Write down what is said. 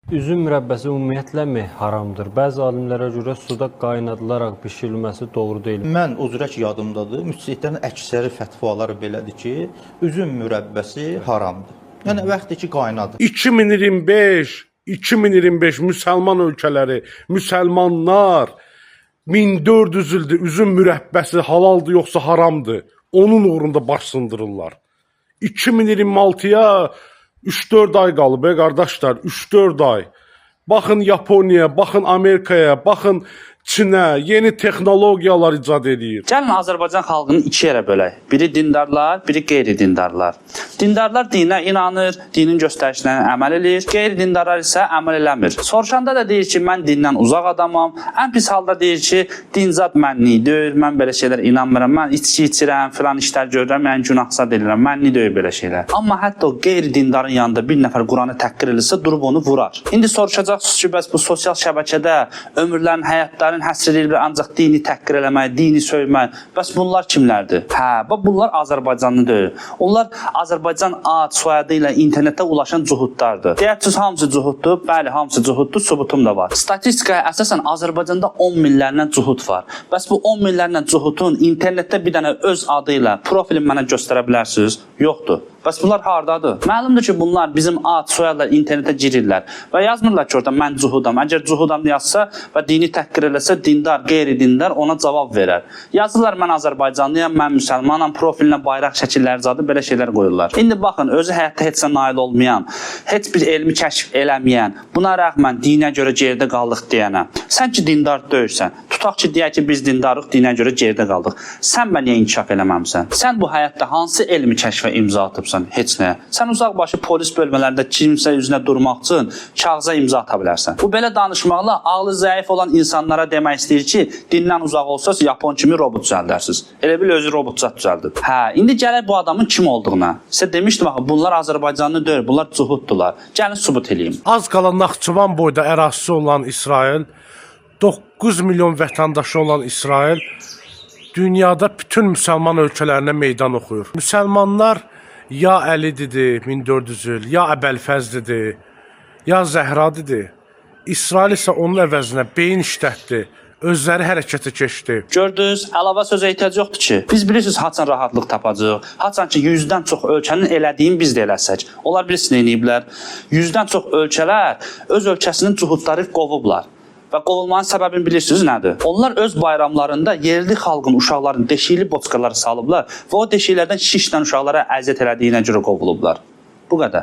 Üzüm mürəbbəsi ümumiyyətlə mi haramdır? Bəzi alimlərə görə suda qaynadılaraq bişirilməsi doğru deyil. Mən o cürə ki, yadımdadır, müctəhidlərin əksəri fətvaları belədir ki, üzüm mürəbbəsi haramdır. Yəni vaxtı ki, qaynadı. 2025 müsəlman ölkələri, müsəlmanlar 1400 ildir üzüm mürəbbəsi halaldır yoxsa haramdır? Onun uğrunda baş sındırırlar. 2026-ya 3-4 ay qalıb qardaşlar, 3-4 ay. Baxın Yaponiyaya, baxın Amerikaya, baxın Çinə yeni texnologiyalar icad edir. Gəlin Azərbaycan xalqını iki yerə bölək. Biri dindarlar, biri qeyri-dindarlar. Dindarlar dinə inanır, dinin göstərişlərinə əməl edir. Qeyri-dindarlar isə əməl eləmir. Soruşanda da deyir ki, mən dindən uzaq adamam. Ən pis halda deyir ki, din zad mənlik deyil, mən belə şeylər inanmıram, mən içki içirəm, filan işlər görürəm, mən günahsad edirəm, mənlik deyil belə şeylər. Amma hətta o qeyri-dindarın yanında bir nəfər Quranı təhqir edilsə, durub onu vurar. İndi soruşacaqsınız ki, bəs bu sosial şəbəkədə ömürlərin, həyatların həsr edilir ancaq dini təhqir eləmək, dini söymək. Bəs bunlar kimlərdir? Bunlar Azərbaycanlı deyil. Onlar Azərbaycan ad, soyadı ilə internetdə ulaşan cuhudlardır. Deyərsiniz, hamısı cuhuddur. Bəli, hamısı cuhuddur, sübutum da var. Statistikaya əsasən Azərbaycanda 10 minlərlə cuhud var. Bəs bu 10 minlərlə cuhudun internetdə bir dənə öz adı ilə profilini mənə göstərə bilərsiniz? Yoxdur. Bəs bunlar hardadır? Məlumdur ki, bunlar bizim ad, soyadlar internetə girirlər və yazmırlar ki, orada mən cuhudam. Əgər cuhudam yazsa və dini təhqir eləsə, dindar, qeyri-dindar ona cavab verər. Yazırlar, mən Azərbaycanlıyam, mən müsəlmanam, profilinə bayraq şəkilləri zadı, belə şeylər qoyurlar. İndi baxın, özü həyatda heçsə nail olmayan, heç bir elmi kəşf eləməyən, buna rəğmən dinə görə geridə qaldıq deyənə, sən ki, dindar deyilsən, tutaq ki, deyək ki, biz dindarıq, dinə görə geridə qaldıq. Sən niyə inkişaf eləməmsən? Sən bu həyatda hansı elmi kəşfə imza atıbsan? Heç nəyə. Sən uzaqbaşı polis bölmələrində kimsə üzünə durmaq üçün kağıza imza ata bilərsən. Bu belə danışmaqla ağlı zəif olan insanlara demək istəyir ki, dindən uzaq olsaz Yapon kimi robot düzəldərsiniz. Elə bil özü robotca düzəldib. İndi gələk bu adamın kim olduğuna. Sizə demişdim axı, bunlar Azərbaycanlı deyil, bunlar cuhuddular. Gəlin sübut eləyim. Az qala Naxçıvan boyda ərazisi olan İsrail, 9 milyon vətəndaşı olan İsrail dünyada bütün müsəlman ölkələrinə meydan oxuyur. Müsəlmanlar ya Əlididir 1400 il, ya Əbəlfəzlidir, ya Zəhradıdır. İsrail isə onun əvəzinə beyin işlətdi, özləri hərəkətə keçdi. Gördünüz, əlavə sözə ehtiyac yoxdur ki. Biz bilirsiniz, haçan rahatlıq tapacaq. Haçan ki, 100-dən çox ölkənin elədiyin biz də eləsək. Onlar bilirsiniz, eləyiblər. 100-dən çox ölkələr öz ölkəsinin cuhudları qovublar. Və qovulmanın səbəbini bilirsiniz nədir? Onlar öz bayramlarında yerli xalqın uşaqların deşikli boçkaları salıblar və o deşiklərdən şişlə uşaqlara əziyyət elədiyinə görə qovulublar. Bu qədər.